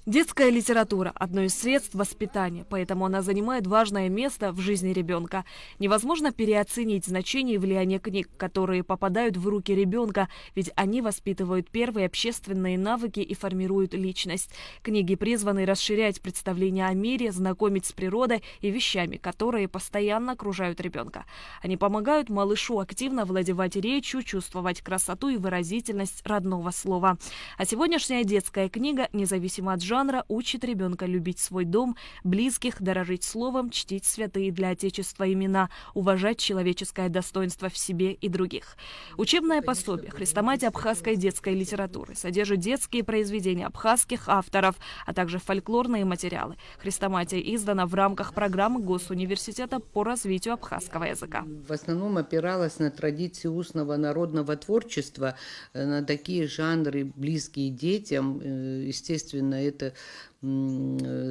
Детская литература – одно из средств воспитания, поэтому она занимает важное место в жизни ребенка. Невозможно переоценить значение и влияние книг, которые попадают в руки ребенка, ведь они воспитывают первые общественные навыки и формируют личность. Книги призваны расширять представление о мире, знакомить с природой и вещами, которые постоянно окружают ребенка. Они помогают малышу активно владевать речью, чувствовать красоту и выразительность родного слова. А сегодняшняя детская книга, независимо от жанра, учит ребенка любить свой дом, близких, дорожить словом, чтить святые для Отечества имена, уважать человеческое достоинство в себе и других. Учебное пособие «Хрестоматия абхазской детской литературы» содержит детские произведения абхазских авторов, а также фольклорные материалы. Хрестоматия издана в рамках программы Госуниверситета по развитию абхазского языка. В основном опиралась на традиции устного народного творчества, на такие жанры, близкие детям. Естественно, это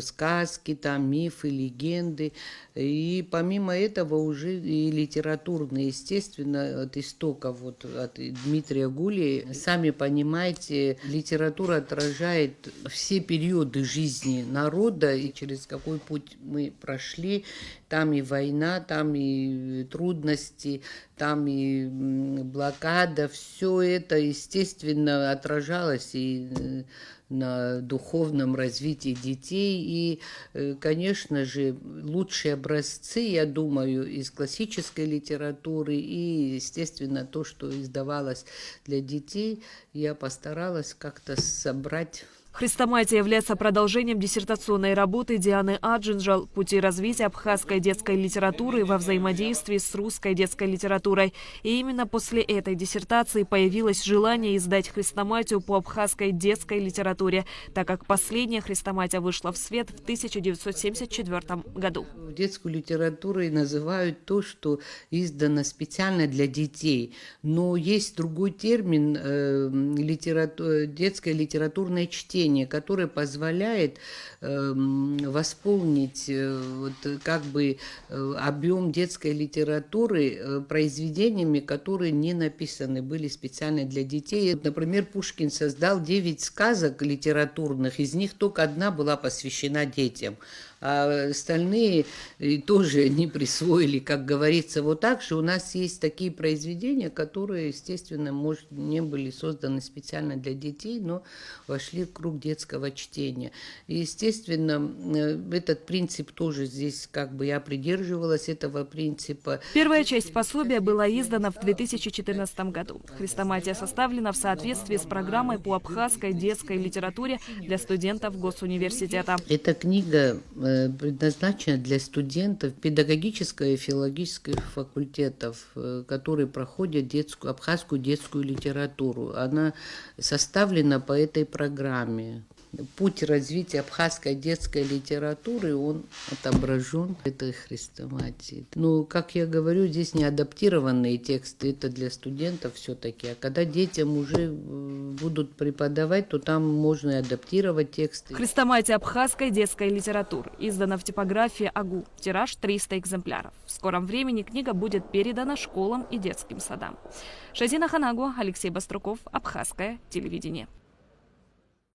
сказки, там, мифы, легенды. И помимо этого уже и литературные, естественно, от истоков, вот, от Дмитрия Гулии. Сами понимаете, литература отражает все периоды жизни народа, и через какой путь мы прошли. Там и война, там и трудности, там и блокада. Все это, естественно, отражалось и на духовном развитии детей. И, конечно же, лучшие образцы, я думаю, из классической литературы и, естественно, то, что издавалось для детей, я постаралась как-то собрать. Хрестоматия является продолжением диссертационной работы Дианы Аджинджал «Пути развития абхазской детской литературы во взаимодействии с русской детской литературой». И именно после этой диссертации появилось желание издать хрестоматию по абхазской детской литературе, так как последняя хрестоматия вышла в свет в 1974 году. Детскую литературу называют то, что издано специально для детей. Но есть другой термин детское литературное чтение, который позволяет восполнить как бы объем детской литературы произведениями, которые не написаны, были специально для детей. Например, Пушкин создал 9 сказок литературных, из них только одна была посвящена детям. А остальные тоже не присвоили, как говорится. Вот так же у нас есть такие произведения, которые, естественно, может, не были созданы специально для детей, но вошли в круг детского чтения. И, естественно, этот принцип тоже здесь, как бы я придерживалась этого принципа. Первая часть пособия была издана в 2014 году. Хрестоматия составлена в соответствии с программой по абхазской детской литературе для студентов Госуниверситета. Эта книга предназначена для студентов педагогического и филологического факультетов, которые проходят абхазскую детскую литературу. Она составлена по этой программе. Путь развития абхазской детской литературы, он отображен в этой хрестоматии. Ну, как я говорю, здесь не адаптированные тексты, это для студентов все-таки. А когда детям уже будут преподавать, то там можно и адаптировать тексты. Хрестоматия абхазской детской литературы издана в типографии АГУ. Тираж 300 экземпляров. В скором времени книга будет передана школам и детским садам. Шазина Ханагу, Алексей Баструков, Абхазское телевидение.